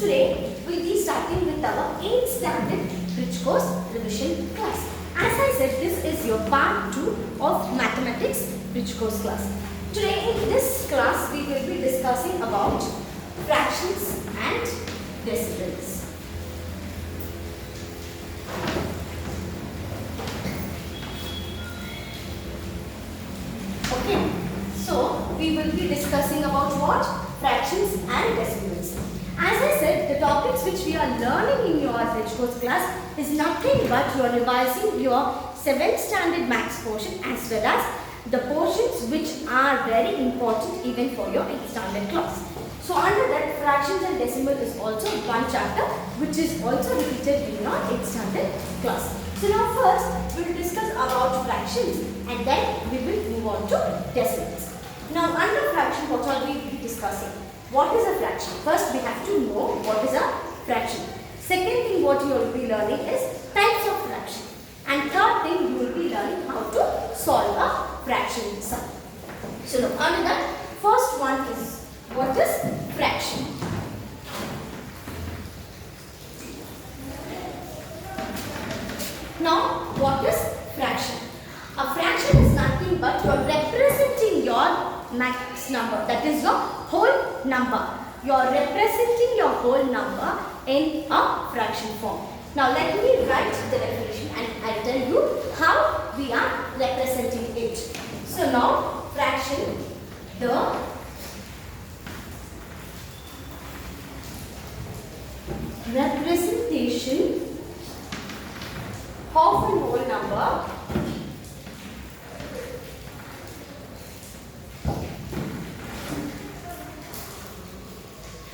Today we'll be starting with our 8th standard Bridge Course revision class. As I said, this is your part 2 of mathematics Bridge Course class. Today in this class we will be discussing about fractions and decimals. Okay, so we will be discussing about what? Fractions and decimals. As I said, the topics which we are learning in your Bridge Course class is nothing but you are revising your 7th standard maths portion as well as the portions which are very important even for your 8th standard class. So under that, fractions and decimal is also one chapter which is also repeated in your 8th standard class. So now first we will discuss about fractions and then we will move on to decimals. Now under fraction, what are we discussing? What is a fraction? First we have to know what is a fraction. Second thing what you will be learning is types of fraction. And third thing you will be learning how to solve a fraction sum. So now under that, first one is what is fraction. Now what is fraction? A fraction is nothing but you are representing your max number, that is your whole number. You are representing your whole number in a fraction form. Now let me write the definition and I will tell you how we are representing it. So now fraction, the representation of a whole number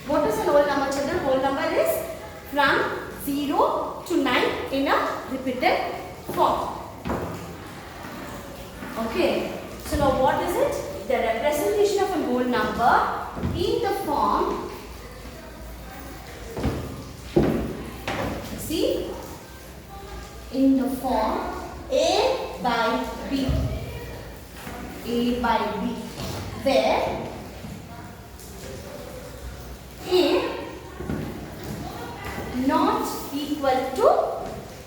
What is a whole number, children? Whole number is from 0 to 9 in a repeated form. Okay. So now what is it? The representation of a whole number in the form, see, in the form A by B. A by B. Where A not equal to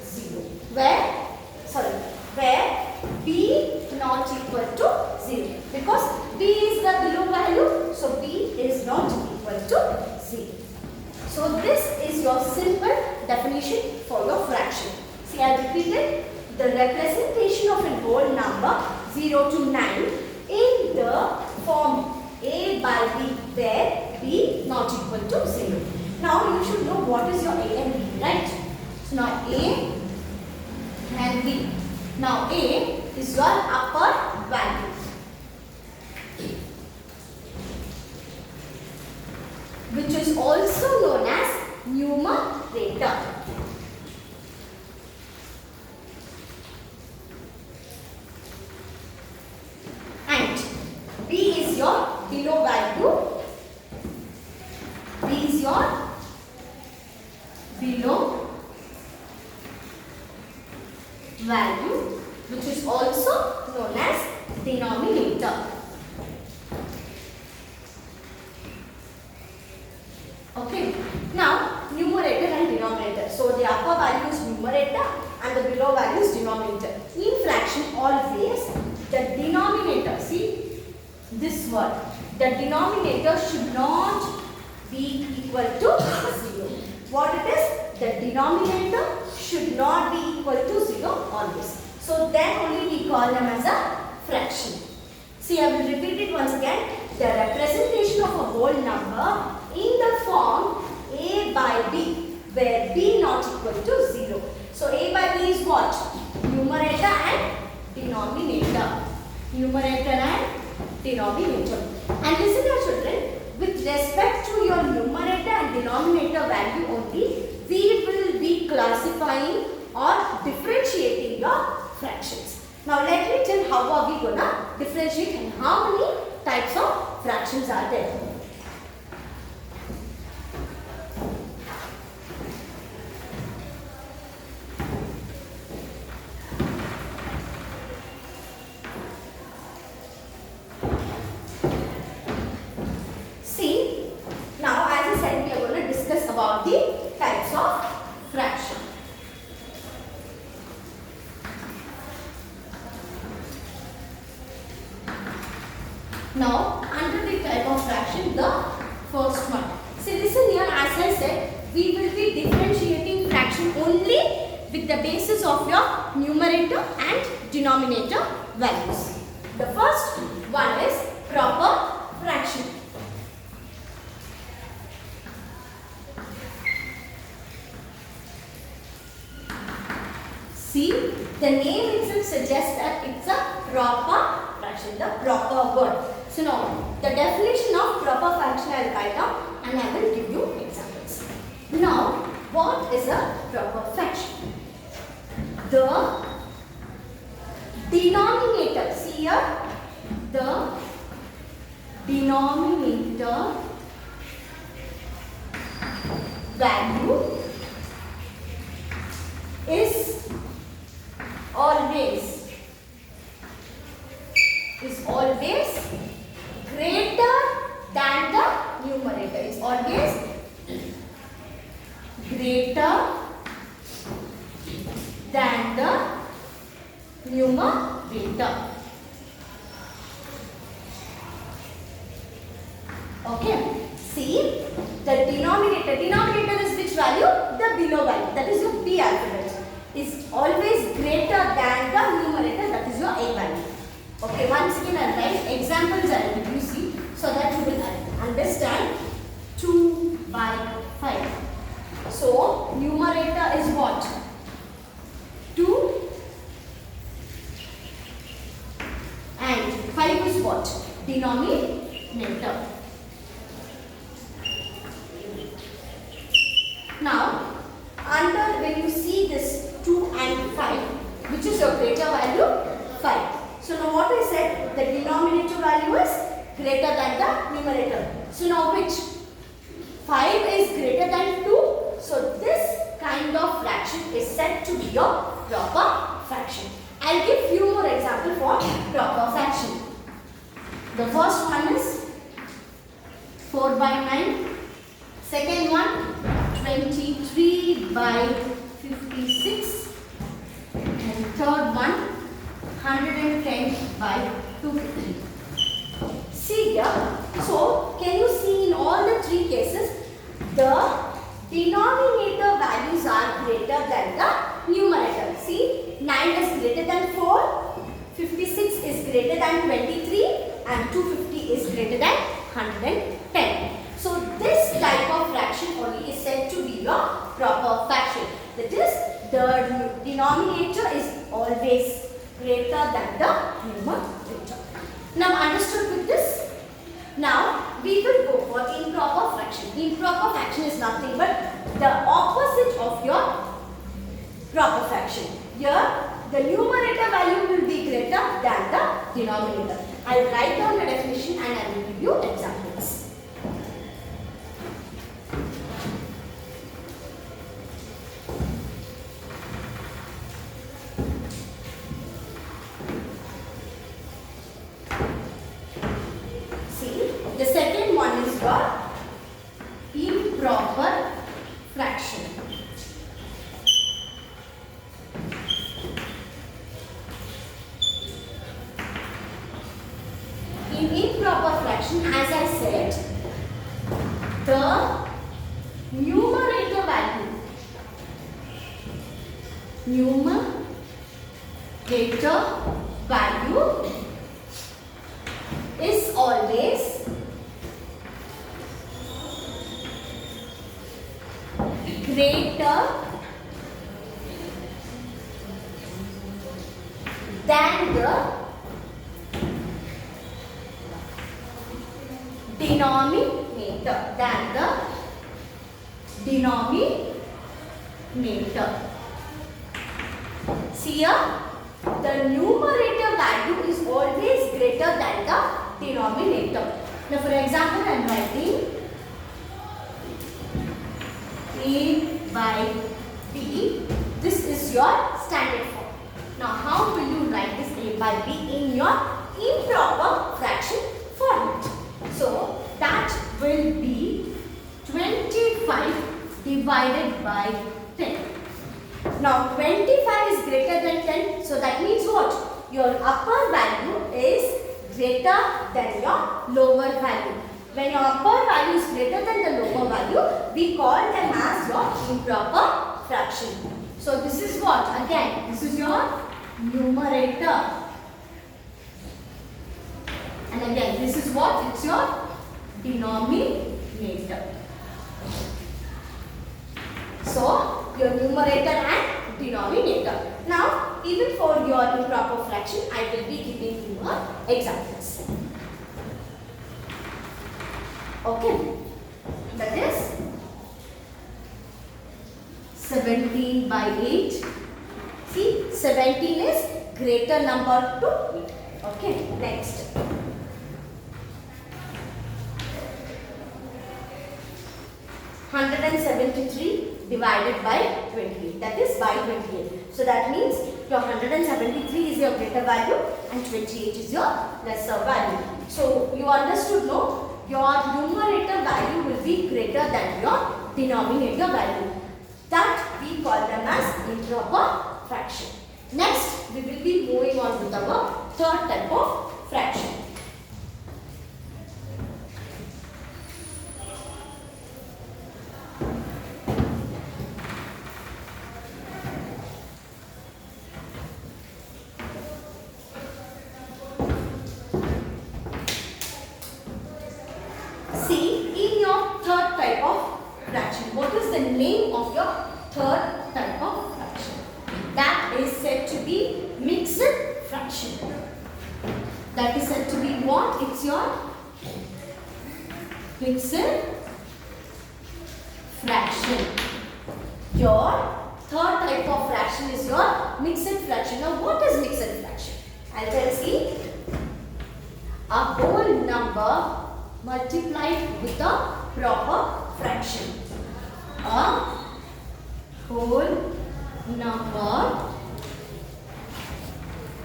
0. Where B not equal to 0. Because B is the below value, so B is not equal to 0. So this is your simple definition for your fraction. See, I repeated the representation of a whole number 0 to 9 in the form A by B, where B not equal to 0. Now you should know what is your A and B, right? So now A and B. Now A is your upper value. Which is also known as numerator. And B is your below value. B is your below value, which is also known as denominator. Okay. Now numerator and denominator. So the upper value is numerator and the below value is denominator. In fraction always the denominator, see this word, the denominator should not be equal to 0. What it is? The denominator should not be equal to 0 always. So then only we call them as a fraction. See, I will repeat it once again. The representation of a whole number in the form A by B, where B not equal to 0. So A by B is what? Numerator and denominator. Numerator and denominator. And listen here children, with respect to your numerator and denominator value only, we will be classifying or differentiating your fractions. Now let me tell how are we gonna differentiate and how many types of fractions are there. about the types of fraction. Now, under the type of fraction, the first one. See, listen here, as I said, we will be differentiating fraction only with the basis of your numerator and denominator values. The first one is proper fraction. See, the name itself suggests that it's a proper fraction, the proper word. So now, the definition of proper fraction I will write down and I will give you examples. Now, what is a proper fraction? The denominator, see here, the denominator value is always greater than the numerator. It's always greater than the numerator. Okay. See, the denominator is which value? The below value. That is your P alphabet. Is always greater than the numerator. That is your A value. Okay. Once again, I will write examples. I will give you see so that you will understand. 2 by 5. So numerator is what? 2 and 5 is what? Denominator. Now, under when you see this 2 and 5, which is your greater value? 5. So now what I said, the denominator value is greater than the numerator. So now which? 5 is greater than 2. So this kind of fraction is said to be your proper fraction. I'll give few more examples for proper fraction. The first one is 4 by 9. Second one, 23 by 56. And third one, 110 by 250. See here. So, can you see in all the three cases, the denominator values are greater than the numerator. See, 9 is greater than 4, 56 is greater than 23 and 250 is greater than 110. So, this type of fraction only is said to be your proper fraction. That is, the denominator is always greater than the numerator. Now, understood with this? Now, we will go for improper fraction. Improper fraction is nothing but the opposite of your proper fraction. Here, the numerator value will be greater than the denominator. I will write down the definition and I will give you examples. The second one is your improper fraction. In improper fraction, as I said, the numerator value is always greater than the denominator. See here, the numerator value is always greater than the denominator. Now, for example, I am writing A by B. This is your standard form. Now, how will you write this A by B in your improper fraction format? So, that will be 25 divided by 10. Now 25 is greater than 10, so that means what? Your upper value is greater than your lower value. When your upper value is greater than the lower value, we call them as your improper fraction. So this is what? Again, this is your numerator. And again, this is what? It's your denominator. So, your numerator and denominator. Now, even for your improper fraction, I will be giving you examples. Okay. That is 17 by 8. See, 17 is greater number to 8. Okay, next. 173 divided by 28. That is by 28. So that means your 173 is your greater value and 28 is your lesser value. So you understood, no? Your numerator value will be greater than your denominator value. That we call them as improper fraction. Next, we will be moving on with our third type of fraction. See, in your third type of fraction, what is the name of your third type of fraction? That is said to be mixed fraction. That is said to be what? It's your mixed fraction. Your third type of fraction is your mixed fraction. Now, what is mixed fraction? I'll tell you. A whole number multiplied with a proper fraction. A whole number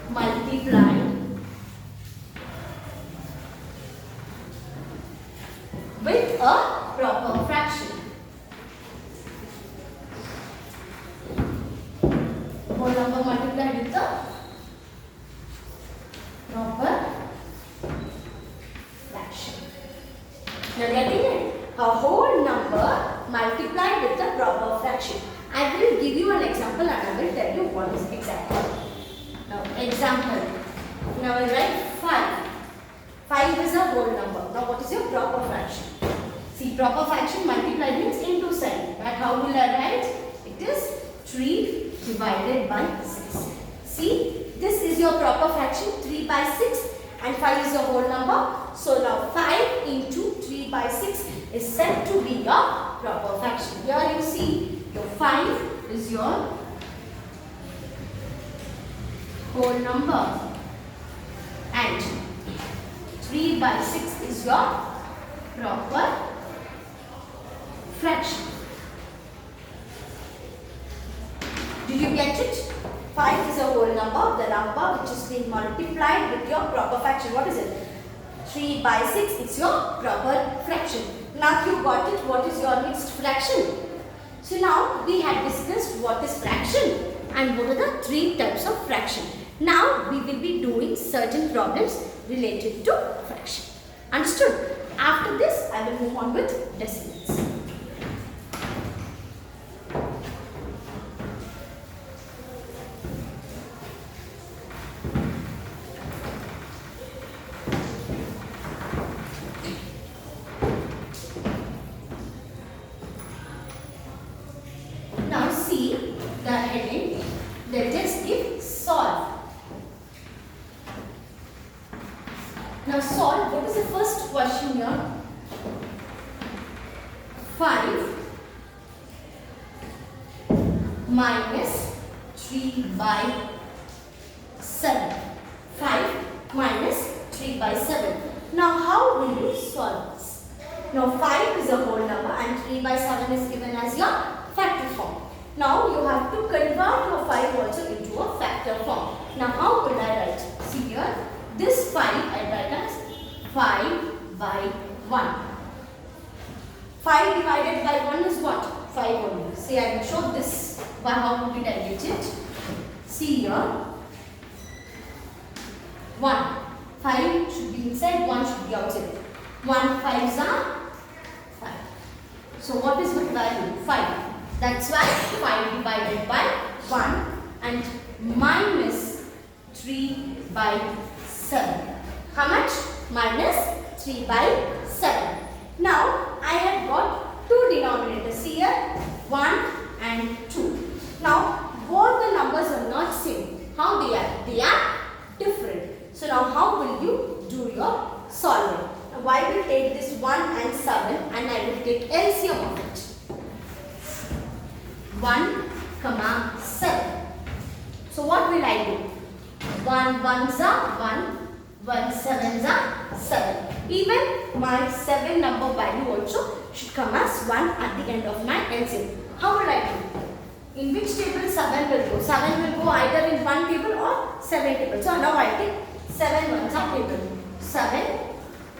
multiplied with a proper fraction. Whole number multiplied with a proper fraction. You are getting it? A whole number multiplied with a proper fraction. I will give you an example and I will tell you what is example. Now, example. Now, I write 5. 5 is a whole number. Now, what is your proper fraction? See, proper fraction multiplied means into sign. But how will I write? It is 3 divided by 6. See, this is your proper fraction, 3 by 6. And 5 is a whole number. So now 5 into 3 by 6 is said to be your proper fraction. Here you see your 5 is your whole number and 3 by 6 is your proper fraction. Did you get it? 5 is a whole number, the number which is being multiplied with your proper fraction. What is it? 3 by 6, it's your proper fraction. Now you got it, what is your mixed fraction? So now we had discussed what is fraction and what are the 3 types of fraction. Now we will be doing certain problems related to fraction. Understood? After this, I will move on with decimals. Now see the heading. Let us give solve. Now solve. What is the first question here? 5 minus 3 by 7. 5 minus 3 by 7. Now how will you solve this? Now 5 is a whole number and 3 by 7 is given as your factor form. Now you have to convert your 5 also into a factor form. Now how will I write? See here, this 5 I write as 5 by 1. 5 divided by 1 is what? 5 how did I get it? See here. 1. 5 should be inside, 1 should be outside. 1 5s are 5. So what is my value? 5. That's why 5 divided by 1 and minus 3 by 7. How much? Minus 3 by 7. Now I have got two denominators here, 1 and 2. Now both the numbers are not same. How they are? They are different. So now how will you do your solving? Now I will take this 1 and 7 and I will take LCM of it. 1, 7. So what will I do? 1 1s are 1, 1 7s are 7. Even my 7 number value also should come as 1 at the end of my LCM. How will I do? In which table 7 will go? 7 will go either in one table or 7 tables. So now I take 7 ones are table. 7,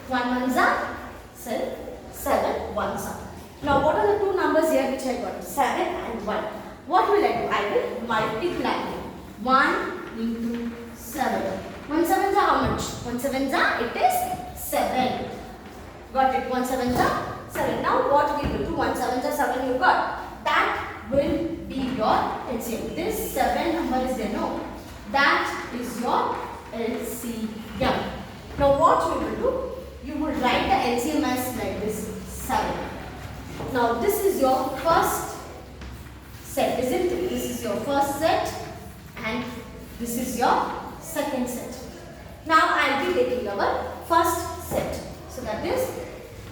1 ones are 7 ones are. Now what are the two numbers here which I got? 7 and 1. What will I do? I will multiply 1 into 7. 1 7s are how much? 1 7s are, it is 7. Got it? 1 7s are 7. Now what we will do? 1 7s are 7 you got. That will be your LCM. This 7 number is there, no? That is your LCM. Now what you will do? You will write the LCM as like this 7. Now this is your first set, isn't it? This is your first set and this is your second set. Now I will be taking our first set. So that is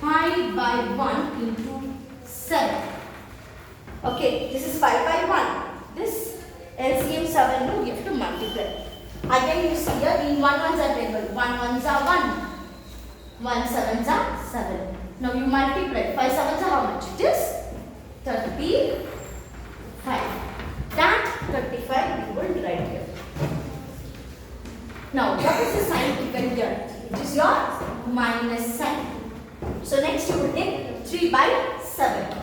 5 by 1 into 7. Okay, this is 5 by 1. This LCM 7 no, you have to multiply. Again you see here in 1 1s are table. 1 1s are 1. 1 7s are 7. Now you multiply. 5 7s are how much? It is 35. That 35 we will write here. Now what is the sign given here? It is your minus sign. So next you will take 3 by 7.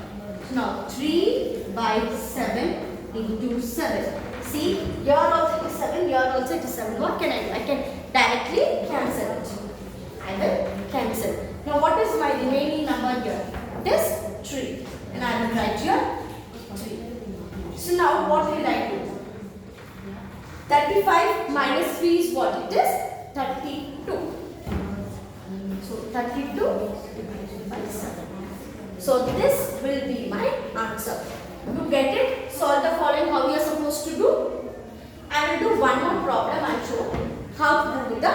Now 3 by 7 into 7. See, here also it is 7, here also it is 7. What can I do? I can directly cancel it. I will cancel. Now what is my remaining number here? It is 3. And I will write here 3. So now what will I do? 35 minus 3 is what? It is 32. So 32 divided by 7. So this will be my answer. You get it? Solve the following how you are supposed to do. I will do one more problem and show how to do with the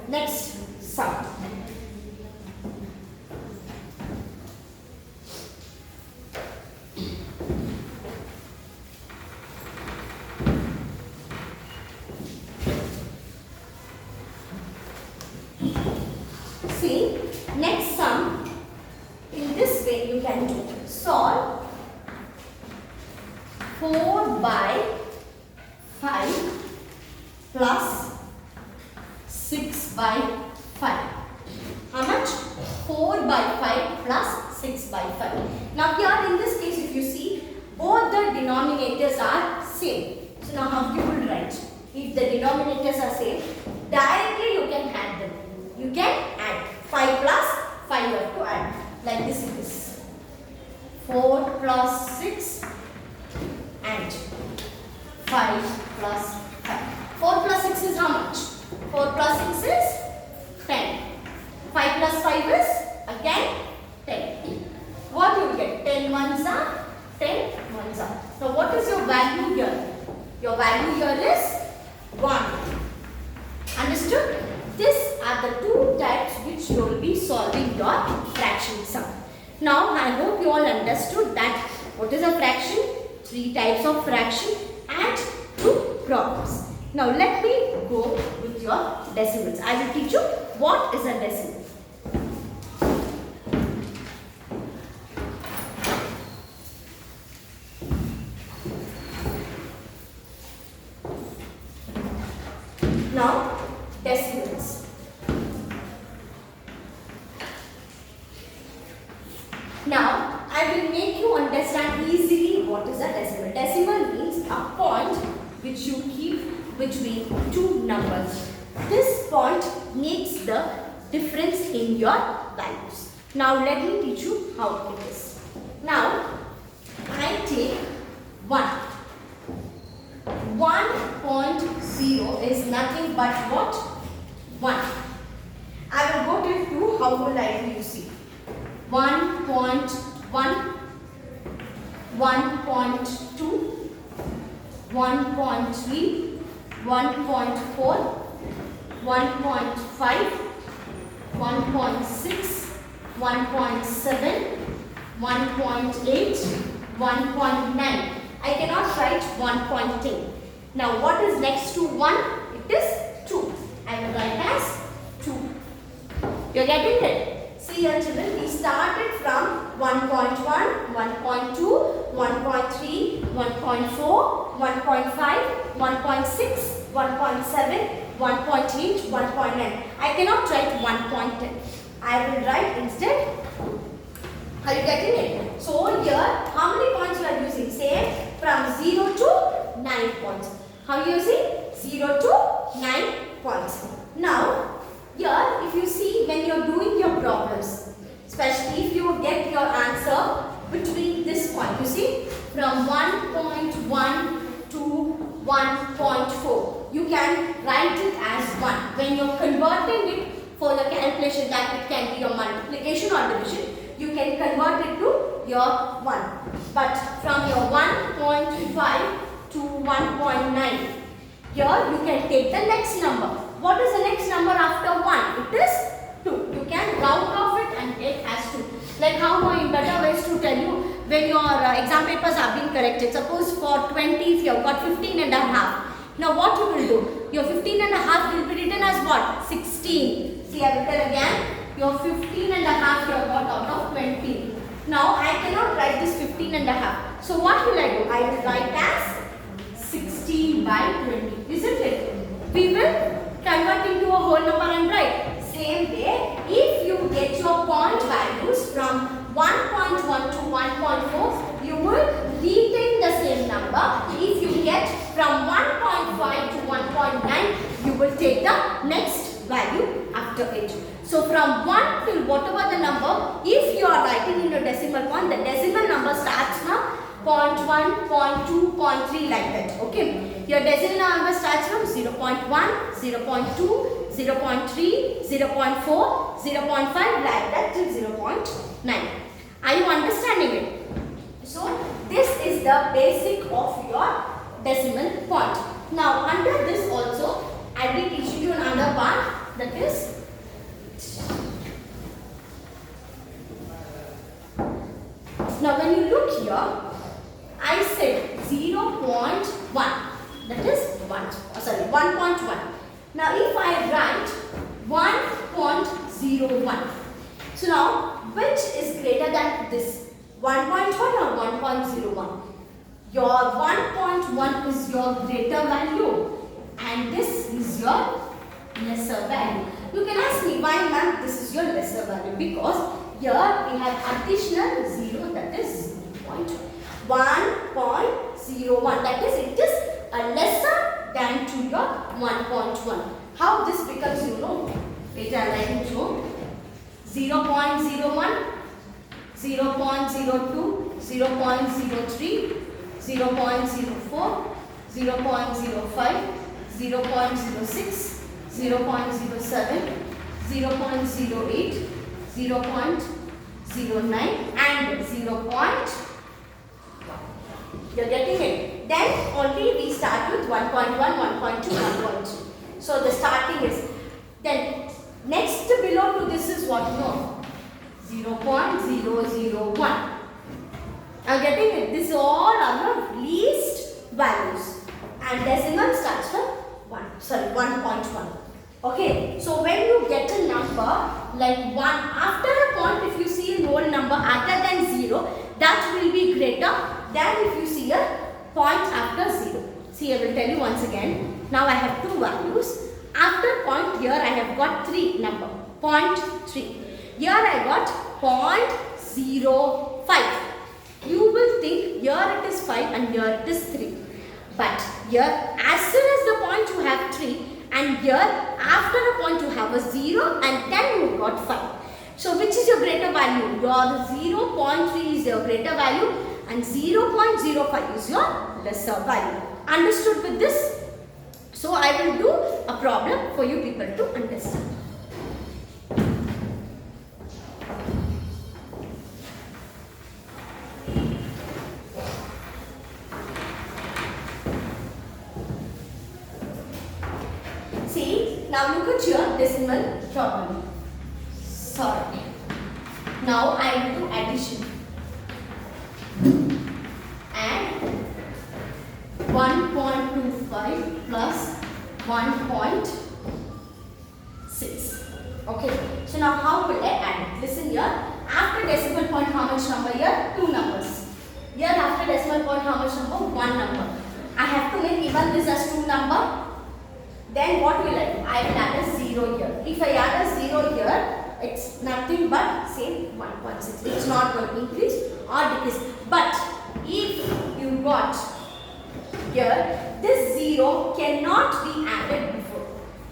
next sum. See, next sum, in this way you can do. Solve 4 by 5 plus 6 by 5. How much? 4 by 5 plus 6 by 5. Now here in this case if you see, both the denominators are same. So now how you will write? If the denominators are same, directly you can add them. You can add 5 plus 5 you have to add. Like this it is. 4 plus 6 and 5 plus 5. 4 plus 6 is how much? 4 plus 6 is 10. 5 plus 5 is again 10. What you will get? 10 ones are 10 ones are. So what is your value here? Your value here is 1. Understood? These are the two types which you will be solving your fraction sum. Now I hope you all understood that what is a fraction, 3 types of fraction and 2 problems. Now let me go with your decimals. I will teach you what is a decimal. Now decimals. Now I will make you understand easily what is a decimal. Decimal means which you keep between two numbers. This point makes the difference in your values. Now let me teach you how it is. Now I take 1. 1.0 is nothing but what? 1. I will go till 2. How will I do you see? 1.1, 1.2, 1.3, 1.4, 1.5, 1.6, 1.7, 1.8, 1.9. I cannot write 1.10. Now what is next to 1? It is 2. I will write as 2. You are getting it? See here children, we started from 1.1, 1.2, 1.3, 1.4, 1.5, 1.6, 1.7, 1.8, 1.9. I cannot write 1.10. I will write instead. Are you getting it? So here, how many points we are using? Say from 0 to 9 points. How are you using? 0 to 9 points. Now, here, if you see when you are doing your problems, especially if you get your answer between this point, you see, from 1.1 to 1.4, you can write it as 1. When you are converting it for the calculation, that it can be your multiplication or division, you can convert it to your 1. But from your 1.5 to 1.9, here you can take the next number. What is the next number after 1? It is 2. You can round off it and take as 2. Like how my better ways to tell you when your exam papers have been corrected. Suppose for 20, if you have got 15 and a half. Now what you will do? Your 15 and a half will be written as what? 16. See, I will tell again. Your 15 and a half you have got out of 20. Now I cannot write this 15 and a half. So what will I do? I will write as 16 by 20. Isn't it? We will convert into a whole number and write. Same way, if you get your point values from 1.1 to 1.4, you will retain the same number. If you get from 1.5 to 1.9, you will take the next value after it. So from 1 till whatever the number, if you are writing in your decimal point, the decimal number starts from 0.1, 0.2, 0.3 like that. Okay. Your decimal number starts from 0.1, 0.2, 0.3, 0.4, 0.5 like that till 0.9. Are you understanding it? So this is the basic of your decimal point. Now under this also I will teach you another part, that is now when you look here, I said 0.1, that is 1.1. Now if I write 1.01, so now which is greater than this, 1.1 or 1.01? Your 1.1 is your greater value and this is your lesser value. You can ask me, why ma'am this is your lesser value? Because here we have additional 0, that is 0.1. 1.01, that is it is a lesser than to your 1.1. How this becomes, you know? Wait, I will write it show. 0.01, 0.02, 0.03, 0.04, 0.05, 0.06, 0.07, 0.08, 0.09 and 0.1. You are getting it? Then only we start with 1.1, 1.2, 1.3. So the starting is, then next below to this is what? No, 0.001. Are getting it? This is all our least values and decimal starts from 1.1. Okay, so when you get a number like 1, after a point, if you see a whole number other than 0, that will be greater than if you see a point after 0. See, I will tell you once again. Now I have two values. After point, here I have got 3 number, 0.3. Here I got 0.05. You will think here it is 5 and here it is 3. But here, as soon as the point you have 3, and here after the point you have a 0, and then you got 5. So which is your greater value? Your 0.3 is your greater value and 0.05 is your lesser value. Understood with this? So I will do a problem for you people to understand. See, now look at your decimal problem. Sorry. Now I will do addition. And 1.25 plus 1.6. Okay. So now how will I add it? Listen here. After decimal point, how much number here? 2 numbers. Here after decimal point, how much number? 1 number. I have to make even this as 2 number. Then what will I do? I will add a 0 here. If I add a 0 here, it's nothing but same 1.6. It's not going to increase or decrease. But if you got here, this 0 cannot be added before.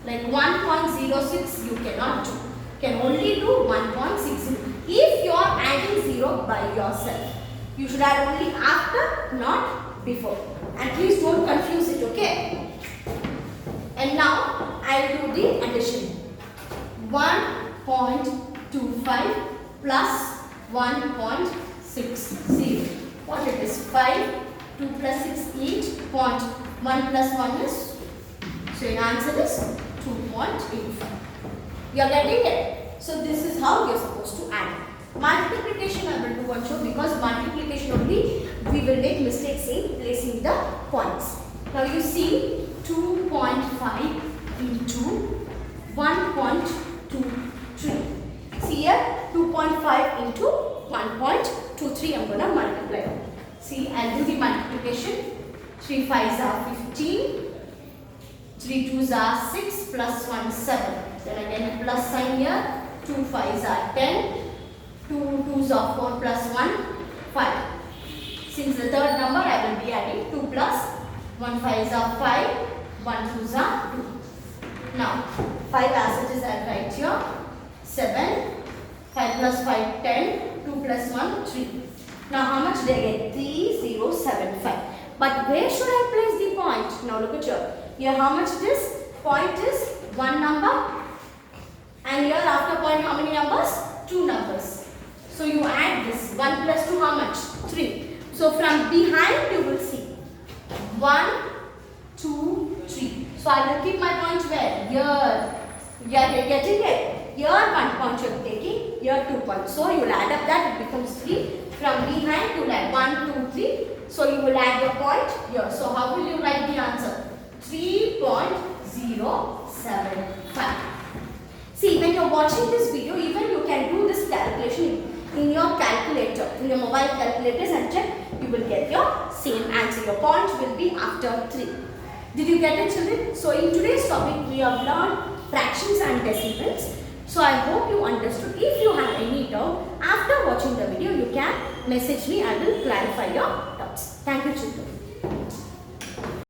Like 1.06 you cannot do. Can only do 1.60. If you are adding 0 by yourself, you should add only after, not before. And please don't confuse it, okay? And now I will do the addition. 1.25 plus 1.60. What it is? 5. 2 plus 6 8. 1 plus 1 is. So your answer is 2.85. You are getting it? So this is how you are supposed to add. Multiplication I will do one show because multiplication only we will make mistakes in placing the points. Now you see 2.5 into 1.23. See here 2.5 into 1.23 I am going to multiply. See, I will do the multiplication. 3 5s are 15. 3 2s are 6 plus 1 7. Then again plus sign here. 2 5s are 10. 2 2s are 4 plus 1 5. Since the third number I will be adding 2 plus 1 5s are 5. 1 2s are 2. Now 5 as it is I write here. 7. 5 plus 5 10. 2 plus 1 3. Now how much they get? 3075. But where should I place the point? Now look at here. Here how much it is? Point is 1 number. And here after point how many numbers? 2 numbers. So you add this. 1 plus 2 how much? 3. So from behind you will see. 1, 2, 3. So I will keep my point where? Here. You are getting it? Here 1 point you are taking. Here 2 points. So you will add up that. It becomes 3. From behind you will add 1, 2, 3. So you will add your point here. So how will you write the answer? 3.075. See, when you are watching this video, even you can do this calculation in your calculator, in your mobile calculators and check. You will get your same answer. Your point will be after 3. Did you get it, children? So in today's topic, we have learned fractions and decimals. So I hope you understood. If you have any doubt, after watching the video, you can message me. I will clarify your doubts. Thank you, children.